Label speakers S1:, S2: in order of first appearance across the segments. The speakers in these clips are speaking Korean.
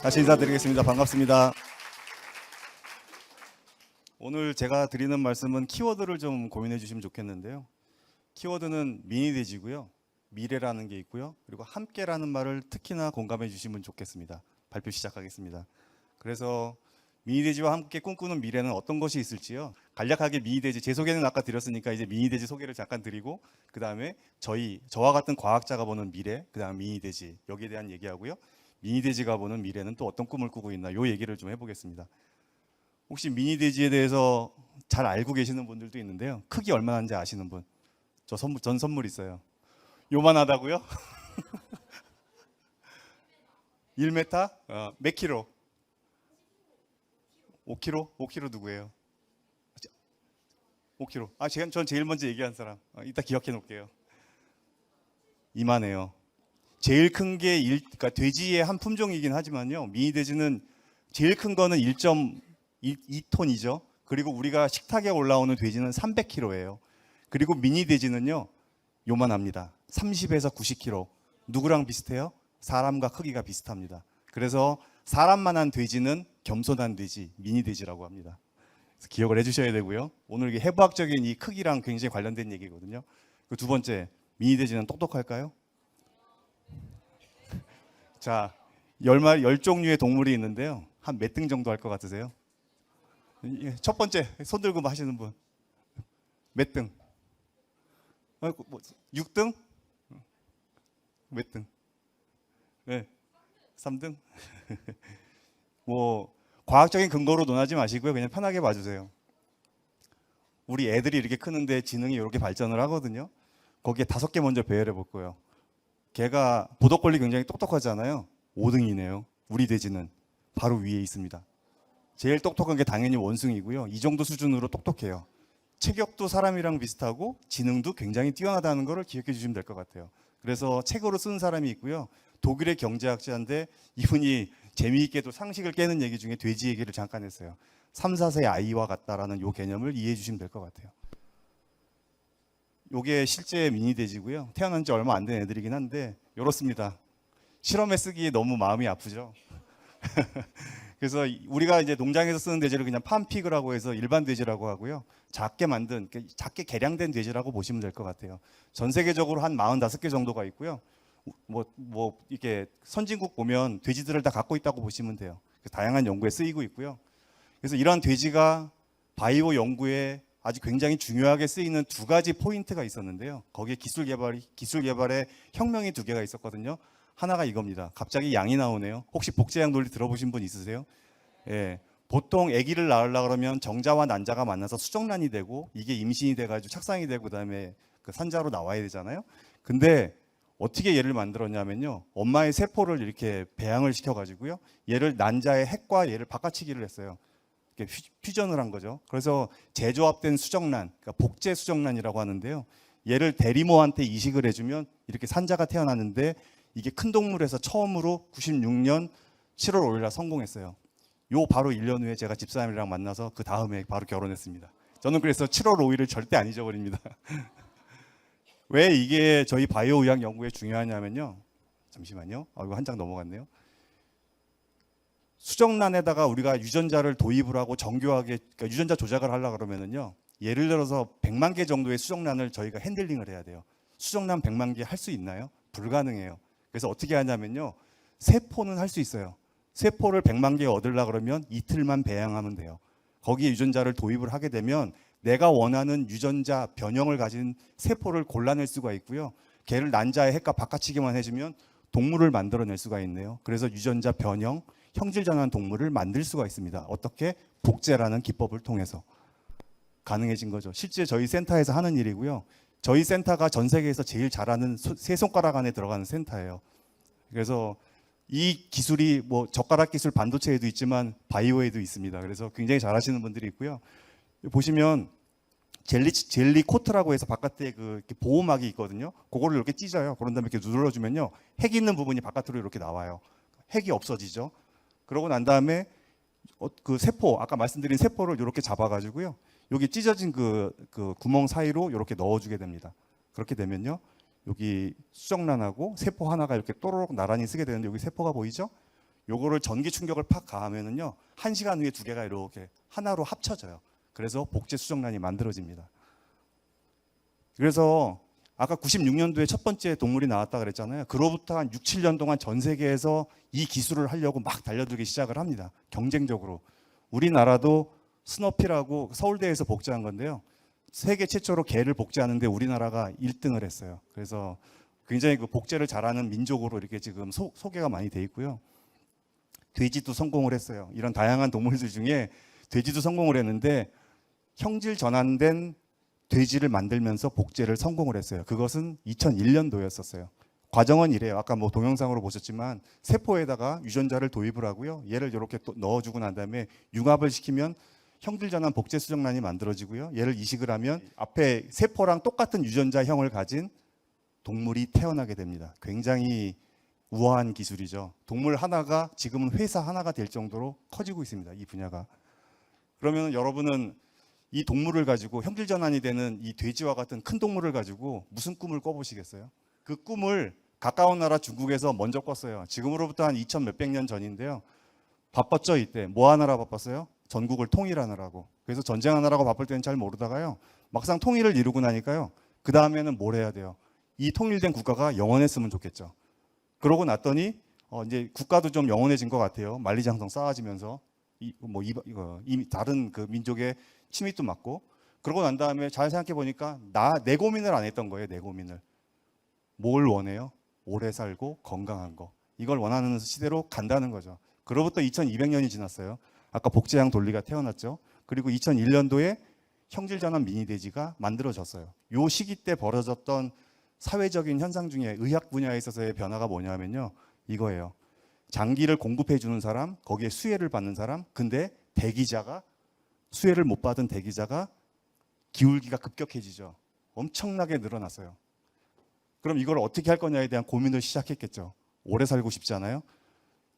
S1: 다시 인사드리겠습니다. 반갑습니다. 오늘 제가 드리는 말씀은 키워드를 좀 고민해 주시면 좋겠는데요. 키워드는 미니돼지고요. 미래라는 게 있고요. 그리고 함께라는 말을 특히나 공감해 주시면 좋겠습니다. 발표 시작하겠습니다. 그래서 미니돼지와 함께 꿈꾸는 미래는 어떤 것이 있을지요. 간략하게 미니돼지, 제 소개는 아까 드렸으니까 이제 미니돼지 소개를 잠깐 드리고 그 다음에 저와 같은 과학자가 보는 미래, 그 다음 미니돼지 여기에 대한 얘기하고요. 미니돼지가 보는 미래는 또 어떤 꿈을 꾸고 있나 요 얘기를 좀 해보겠습니다. 혹시 미니돼지에 대해서 잘 알고 계시는 분들도 있는데요. 크기 얼마나인지 아시는 분? 전 선물 있어요. 요만하다고요? 1m? 몇 킬로? 5kg? 5kg 누구예요? 5kg. 전 제일 먼저 얘기한 사람. 이따 기억해 놓을게요. 이만해요. 제일 큰 게 그러니까 돼지의 한 품종이긴 하지만요. 미니돼지는 제일 큰 거는 1.2톤이죠. 그리고 우리가 식탁에 올라오는 돼지는 300kg예요. 그리고 미니돼지는요. 요만합니다. 30에서 90kg. 누구랑 비슷해요? 사람과 크기가 비슷합니다. 그래서 사람만한 돼지는 겸손한 돼지, 미니돼지라고 합니다. 그래서 기억을 해주셔야 되고요. 오늘 이게 해부학적인 이 크기랑 굉장히 관련된 얘기거든요. 그 두 번째, 미니돼지는 똑똑할까요? 자, 10종류의 동물이 있는데요. 한 몇 등 정도 할 것 같으세요? 첫 번째, 손 들고 하시는 분. 몇 등? 6등? 몇 등? 네, 3등? 과학적인 근거로 논하지 마시고요. 그냥 편하게 봐주세요. 우리 애들이 이렇게 크는데 지능이 이렇게 발전을 하거든요. 거기에 5개 먼저 배열해 볼 거예요. 걔가 보더콜리 굉장히 똑똑하잖아요. 5등이네요. 우리 돼지는 바로 위에 있습니다. 제일 똑똑한 게 당연히 원숭이고요. 이 정도 수준으로 똑똑해요. 체격도 사람이랑 비슷하고 지능도 굉장히 뛰어나다는 것을 기억해 주시면 될 것 같아요. 그래서 책으로 쓴 사람이 있고요. 독일의 경제학자인데 이분이 재미있게도 상식을 깨는 얘기 중에 돼지 얘기를 잠깐 했어요. 3, 4세 아이와 같다라는 요 개념을 이해해 주시면 될 것 같아요. 요게 실제 미니돼지고요. 태어난 지 얼마 안 된 애들이긴 한데 이렇습니다. 실험에 쓰기에 너무 마음이 아프죠. 그래서 우리가 이제 농장에서 쓰는 돼지를 그냥 팜피그라고 해서 일반 돼지라고 하고요. 작게 개량된 돼지라고 보시면 될 것 같아요. 전 세계적으로 한 45개 정도가 있고요. 이렇게 선진국 보면 돼지들을 다 갖고 있다고 보시면 돼요. 다양한 연구에 쓰이고 있고요. 그래서 이러한 돼지가 바이오 연구에 아주 굉장히 중요하게 쓰이는 두 가지 포인트가 있었는데요. 거기에 기술 개발의 혁명이 두 개가 있었거든요. 하나가 이겁니다. 갑자기 양이 나오네요. 혹시 복제양 논리 들어보신 분 있으세요? 예. 보통 아기를 낳으려고 그러면 정자와 난자가 만나서 수정란이 되고 이게 임신이 돼가지고 착상이 되고 그다음에 그 산자로 나와야 되잖아요. 근데 어떻게 얘를 만들었냐면요. 엄마의 세포를 이렇게 배양을 시켜가지고요. 얘를 난자의 핵과 얘를 바꿔치기를 했어요. 퓨전을 한 거죠. 그래서 재조합된 수정란, 그러니까 복제 수정란이라고 하는데요. 얘를 대리모한테 이식을 해주면 이렇게 산자가 태어났는데 이게 큰 동물에서 처음으로 96년 7월 5일 날 성공했어요. 요 바로 1년 후에 제가 집사람이랑 만나서 그 다음에 바로 결혼했습니다. 저는 그래서 7월 5일을 절대 안 잊어버립니다. 왜 이게 저희 바이오 의학 연구에 중요하냐면요. 잠시만요. 이거 한 장 넘어갔네요. 수정란에다가 우리가 유전자를 도입을 하고 정교하게 그러니까 유전자 조작을 하려고 그러면은요. 예를 들어서 100만 개 정도의 수정란을 저희가 핸들링을 해야 돼요. 수정란 100만 개 할 수 있나요? 불가능해요. 그래서 어떻게 하냐면요. 세포는 할 수 있어요. 세포를 100만 개 얻으려고 그러면 이틀만 배양하면 돼요. 거기에 유전자를 도입을 하게 되면 내가 원하는 유전자 변형을 가진 세포를 골라낼 수가 있고요. 걔를 난자의 핵과 바꿔치기만 해주면 동물을 만들어낼 수가 있네요. 그래서 유전자 변형, 형질 전환 동물을 만들 수가 있습니다. 어떻게? 복제라는 기법을 통해서 가능해진 거죠. 실제 저희 센터에서 하는 일이고요. 저희 센터가 전 세계에서 제일 잘하는 세 손가락 안에 들어가는 센터예요. 그래서 이 기술이 젓가락 기술 반도체에도 있지만 바이오에도 있습니다. 그래서 굉장히 잘하시는 분들이 있고요. 보시면 젤리 코트라고 해서 바깥에 이렇게 보호막이 있거든요. 그거를 이렇게 찢어요. 그런 다음에 이렇게 눌러주면요. 핵 있는 부분이 바깥으로 이렇게 나와요. 핵이 없어지죠. 그러고 난 다음에 그 세포, 아까 말씀드린 세포를 이렇게 잡아가지고요. 여기 찢어진 그 구멍 사이로 이렇게 넣어주게 됩니다. 그렇게 되면요. 여기 수정란하고 세포 하나가 이렇게 또로록 나란히 쓰게 되는데 여기 세포가 보이죠? 요거를 전기 충격을 팍 가하면은요 1시간 후에 두 개가 이렇게 하나로 합쳐져요. 그래서 복제 수정란이 만들어집니다. 그래서 아까 96년도에 첫 번째 동물이 나왔다 그랬잖아요. 그로부터 한 6, 7년 동안 전 세계에서 이 기술을 하려고 막 달려들기 시작을 합니다. 경쟁적으로. 우리나라도 스너피라고 서울대에서 복제한 건데요. 세계 최초로 개를 복제하는데 우리나라가 1등을 했어요. 그래서 굉장히 그 복제를 잘하는 민족으로 이렇게 지금 소개가 많이 돼 있고요. 돼지도 성공을 했어요. 이런 다양한 동물들 중에 돼지도 성공을 했는데 형질 전환된 돼지를 만들면서 복제를 성공을 했어요. 그것은 2001년도였었어요. 과정은 이래요. 아까 뭐 동영상으로 보셨지만 세포에다가 유전자를 도입을 하고요. 얘를 이렇게 또 넣어주고 난 다음에 융합을 시키면 형질 전환 복제 수정란이 만들어지고요. 얘를 이식을 하면 앞에 세포랑 똑같은 유전자형을 가진 동물이 태어나게 됩니다. 굉장히 우아한 기술이죠. 동물 하나가 지금은 회사 하나가 될 정도로 커지고 있습니다. 이 분야가. 그러면 여러분은 이 동물을 가지고 형질 전환이 되는 이 돼지와 같은 큰 동물을 가지고 무슨 꿈을 꿔보시겠어요? 그 꿈을 가까운 나라 중국에서 먼저 꿨어요. 지금으로부터 한 2000 몇백 년 전인데요. 바빴죠 이때. 뭐 하느라 바빴어요? 전국을 통일하느라고. 그래서 전쟁하느라고 바쁠 때는 잘 모르다가요. 막상 통일을 이루고 나니까요. 그 다음에는 뭘 해야 돼요? 이 통일된 국가가 영원했으면 좋겠죠. 그러고 났더니 이제 국가도 좀 영원해진 것 같아요. 만리장성 쌓아지면서 다른 그 민족의 침입도 맞고. 그러고 난 다음에 잘 생각해 보니까 내 고민을 안 했던 거예요. 내 고민을. 뭘 원해요? 오래 살고 건강한 거. 이걸 원하는 시대로 간다는 거죠. 그로부터 2200년이 지났어요. 아까 복제양 돌리가 태어났죠. 그리고 2001년도에 형질전환 미니돼지가 만들어졌어요. 요 시기 때 벌어졌던 사회적인 현상 중에 의학 분야에 있어서의 변화가 뭐냐면요. 이거예요. 장기를 공급해 주는 사람, 거기에 수혜를 받는 사람, 근데 대기자가 수혜를 못 받은 대기자가 기울기가 급격해지죠. 엄청나게 늘어났어요. 그럼 이걸 어떻게 할 거냐에 대한 고민을 시작했겠죠. 오래 살고 싶지 않아요?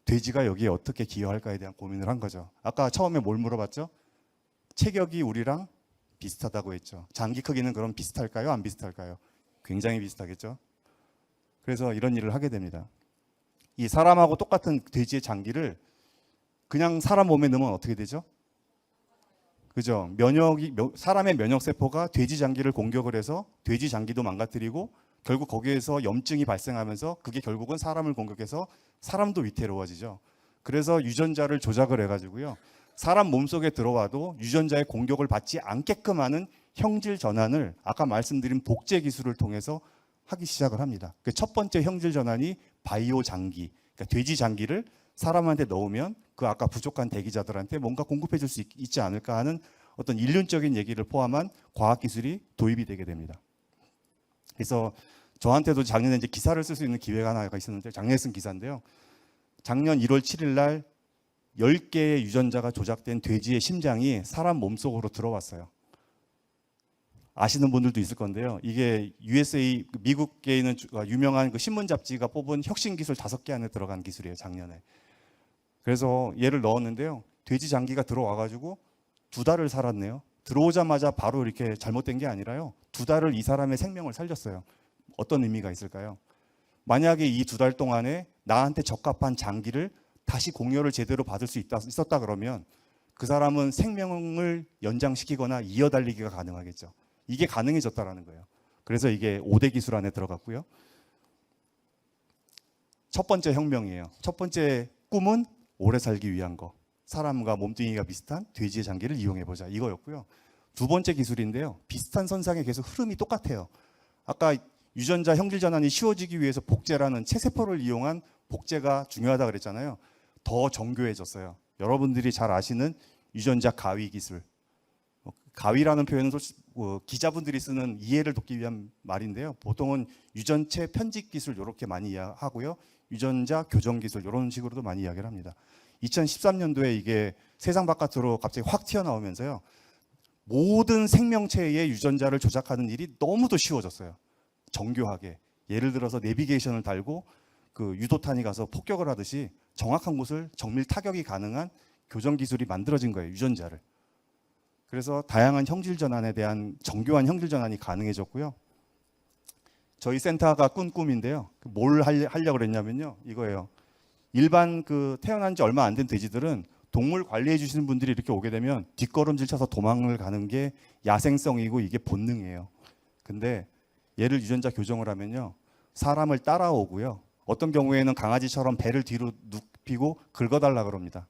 S1: 돼지가 여기에 어떻게 기여할까에 대한 고민을 한 거죠. 아까 처음에 뭘 물어봤죠? 체격이 우리랑 비슷하다고 했죠. 장기 크기는 그럼 비슷할까요? 안 비슷할까요? 굉장히 비슷하겠죠. 그래서 이런 일을 하게 됩니다. 이 사람하고 똑같은 돼지의 장기를 그냥 사람 몸에 넣으면 어떻게 되죠? 그죠? 사람의 면역 세포가 돼지 장기를 공격을 해서 돼지 장기도 망가뜨리고 결국 거기에서 염증이 발생하면서 그게 결국은 사람을 공격해서 사람도 위태로워지죠. 그래서 유전자를 조작을 해가지고요. 사람 몸속에 들어와도 유전자의 공격을 받지 않게끔 하는 형질 전환을 아까 말씀드린 복제 기술을 통해서 하기 시작을 합니다. 첫 번째 형질 전환이 바이오 장기, 그러니까 돼지 장기를 사람한테 넣으면 그 아까 부족한 대기자들한테 뭔가 공급해 줄 수 있지 않을까 하는 어떤 인륜적인 얘기를 포함한 과학 기술이 도입이 되게 됩니다. 그래서 저한테도 작년에 이제 기사를 쓸 수 있는 기회가 하나가 있었는데 작년에 쓴 기사인데요. 작년 1월 7일 날 10개의 유전자가 조작된 돼지의 심장이 사람 몸속으로 들어왔어요. 아시는 분들도 있을 건데요. 이게 USA 미국에 있는 유명한 그 신문 잡지가 뽑은 혁신 기술 5개 안에 들어간 기술이에요. 작년에. 그래서 얘를 넣었는데요. 돼지 장기가 들어와 가지고 2달을 살았네요. 들어오자마자 바로 이렇게 잘못된 게 아니라요. 2달을 이 사람의 생명을 살렸어요. 어떤 의미가 있을까요? 만약에 이 2달 동안에 나한테 적합한 장기를 다시 공여를 제대로 받을 수 있었다 그러면 그 사람은 생명을 연장시키거나 이어달리기가 가능하겠죠. 이게 가능해졌다라는 거예요. 그래서 이게 5대 기술 안에 들어갔고요. 첫 번째 혁명이에요. 첫 번째 꿈은 오래 살기 위한 거. 사람과 몸뚱이가 비슷한 돼지의 장기를 이용해보자. 이거였고요. 두 번째 기술인데요. 비슷한 선상에 계속 흐름이 똑같아요. 아까 유전자 형질 전환이 쉬워지기 위해서 복제라는 체세포를 이용한 복제가 중요하다 그랬잖아요. 더 정교해졌어요. 여러분들이 잘 아시는 유전자 가위 기술. 가위라는 표현은 기자분들이 쓰는 이해를 돕기 위한 말인데요. 보통은 유전체 편집 기술 이렇게 많이 하고요. 유전자 교정 기술 이런 식으로도 많이 이야기를 합니다. 2013년도에 이게 세상 바깥으로 갑자기 확 튀어나오면서요. 모든 생명체의 유전자를 조작하는 일이 너무도 쉬워졌어요. 정교하게. 예를 들어서 내비게이션을 달고 그 유도탄이 가서 폭격을 하듯이 정확한 곳을 정밀 타격이 가능한 교정 기술이 만들어진 거예요. 유전자를. 그래서 다양한 형질 전환에 대한 정교한 형질 전환이 가능해졌고요. 저희 센터가 꾼 꿈인데요. 뭘 하려고 그랬냐면요. 이거예요. 일반 그 태어난 지 얼마 안 된 돼지들은 동물 관리해 주시는 분들이 이렇게 오게 되면 뒷걸음질 쳐서 도망을 가는 게 야생성이고 이게 본능이에요. 근데 얘를 유전자 교정을 하면요, 사람을 따라오고요, 어떤 경우에는 강아지처럼 배를 뒤로 눕히고 긁어달라 그럽니다.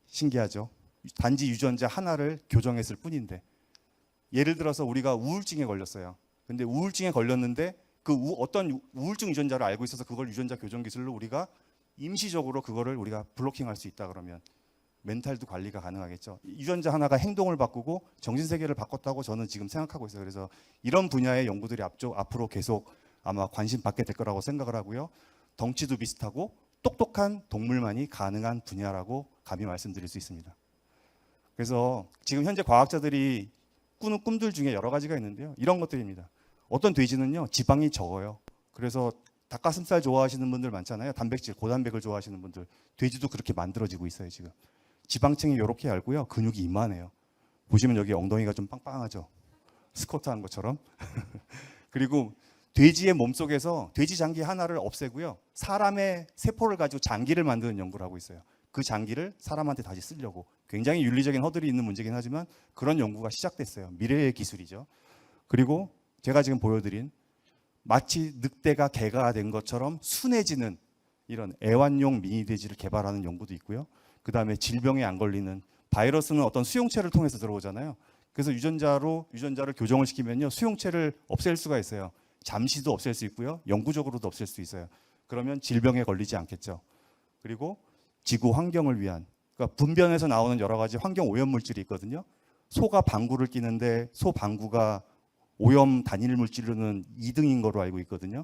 S1: 신기하죠? 단지 유전자 하나를 교정했을 뿐인데, 예를 들어서 우리가 우울증에 걸렸어요. 근데 우울증에 걸렸는데 그 어떤 우울증 유전자를 알고 있어서 그걸 유전자 교정 기술로 우리가 임시적으로 그거를 우리가 블로킹할 수 있다 그러면 멘탈도 관리가 가능하겠죠. 유전자 하나가 행동을 바꾸고 정신세계를 바꿨다고 저는 지금 생각하고 있어요. 그래서 이런 분야의 연구들이 앞으로 계속 아마 관심 받게 될 거라고 생각을 하고요. 덩치도 비슷하고 똑똑한 동물만이 가능한 분야라고 감히 말씀드릴 수 있습니다. 그래서 지금 현재 과학자들이 꾸는 꿈들 중에 여러 가지가 있는데요. 이런 것들입니다. 어떤 돼지는요, 지방이 적어요. 그래서 닭가슴살 좋아하시는 분들 많잖아요. 단백질, 고단백을 좋아하시는 분들. 돼지도 그렇게 만들어지고 있어요, 지금. 지방층이 이렇게 얇고요. 근육이 이만해요. 보시면 여기 엉덩이가 좀 빵빵하죠. 스쿼트 한 것처럼. 그리고 돼지의 몸속에서 돼지 장기 하나를 없애고요, 사람의 세포를 가지고 장기를 만드는 연구를 하고 있어요. 그 장기를 사람한테 다시 쓰려고. 굉장히 윤리적인 허들이 있는 문제긴 하지만 그런 연구가 시작됐어요. 미래의 기술이죠. 그리고 제가 지금 보여드린 마치 늑대가 개가 된 것처럼 순해지는 이런 애완용 미니 돼지를 개발하는 연구도 있고요. 그 다음에 질병에 안 걸리는, 바이러스는 어떤 수용체를 통해서 들어오잖아요. 그래서 유전자를 교정을 시키면요, 수용체를 없앨 수가 있어요. 잠시도 없앨 수 있고요, 영구적으로도 없앨 수 있어요. 그러면 질병에 걸리지 않겠죠. 그리고 지구 환경을 위한, 그러니까 분변에서 나오는 여러 가지 환경 오염 물질이 있거든요. 소가 방구를 끼는데 소 방구가 오염 단일 물질로는 2등인 거로 알고 있거든요.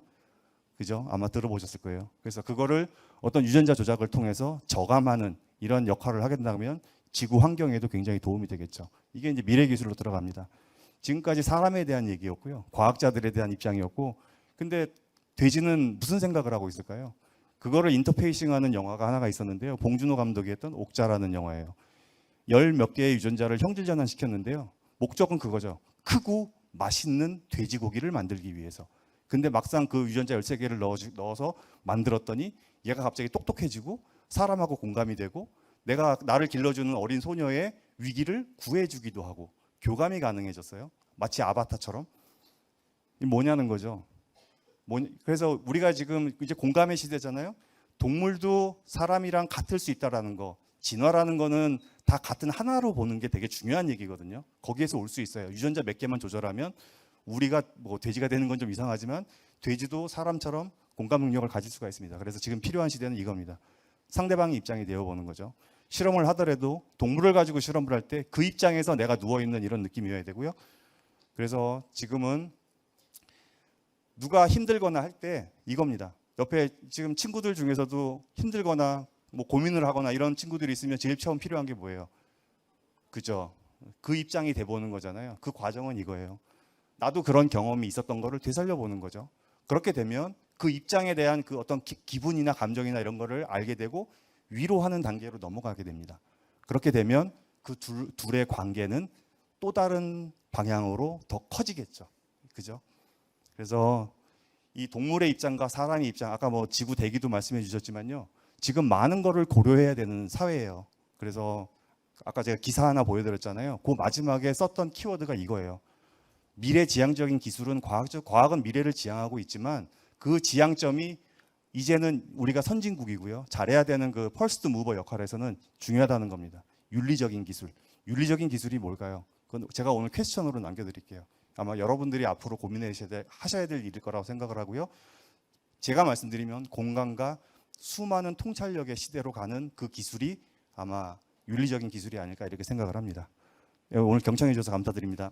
S1: 그죠? 아마 들어보셨을 거예요. 그래서 그거를 어떤 유전자 조작을 통해서 저감하는 이런 역할을 하게 된다면 지구 환경에도 굉장히 도움이 되겠죠. 이게 이제 미래 기술로 들어갑니다. 지금까지 사람에 대한 얘기였고요, 과학자들에 대한 입장이었고, 근데 돼지는 무슨 생각을 하고 있을까요? 그거를 인터페이싱하는 영화가 하나가 있었는데요. 봉준호 감독이 했던 옥자라는 영화예요. 열 몇 개의 유전자를 형질 전환시켰는데요. 목적은 그거죠. 크고 맛있는 돼지고기를 만들기 위해서. 근데 막상 그 유전자 13개를 넣어서 만들었더니 얘가 갑자기 똑똑해지고 사람하고 공감이 되고 나를 길러주는 어린 소녀의 위기를 구해주기도 하고 교감이 가능해졌어요. 마치 아바타처럼. 이게 뭐냐는 거죠. 그래서 우리가 지금 이제 공감의 시대잖아요. 동물도 사람이랑 같을 수 있다라는 거. 진화라는 거는 다 같은 하나로 보는 게 되게 중요한 얘기거든요. 거기에서 올 수 있어요. 유전자 몇 개만 조절하면 우리가 뭐 돼지가 되는 건 좀 이상하지만 돼지도 사람처럼 공감 능력을 가질 수가 있습니다. 그래서 지금 필요한 시대는 이겁니다. 상대방의 입장이 되어보는 거죠. 실험을 하더라도 동물을 가지고 실험을 할 때 그 입장에서 내가 누워있는 이런 느낌이어야 되고요. 그래서 지금은 누가 힘들거나 할 때 이겁니다. 옆에 지금 친구들 중에서도 힘들거나 뭐 고민을 하거나 이런 친구들이 있으면 제일 처음 필요한 게 뭐예요? 그죠? 그 입장이 돼보는 거잖아요. 그 과정은 이거예요. 나도 그런 경험이 있었던 거를 되살려보는 거죠. 그렇게 되면 그 입장에 대한 그 어떤 기분이나 감정이나 이런 거를 알게 되고 위로하는 단계로 넘어가게 됩니다. 그렇게 되면 그 둘의 관계는 또 다른 방향으로 더 커지겠죠. 그죠? 그래서 이 동물의 입장과 사람의 입장, 아까 뭐 지구 대기도 말씀해 주셨지만요. 지금 많은 거를 고려해야 되는 사회예요. 그래서 아까 제가 기사 하나 보여드렸잖아요. 그 마지막에 썼던 키워드가 이거예요. 미래지향적인 기술은 과학은 미래를 지향하고 있지만 그 지향점이 이제는 우리가 선진국이고요. 잘해야 되는 그 퍼스트 무버 역할에서는 중요하다는 겁니다. 윤리적인 기술. 윤리적인 기술이 뭘까요? 그건 제가 오늘 퀘스천으로 남겨드릴게요. 아마 여러분들이 앞으로 하셔야 될 일일 거라고 생각을 하고요. 제가 말씀드리면 공간과 수많은 통찰력의 시대로 가는 그 기술이 아마 윤리적인 기술이 아닐까 이렇게 생각을 합니다. 오늘 경청해 주셔서 감사드립니다.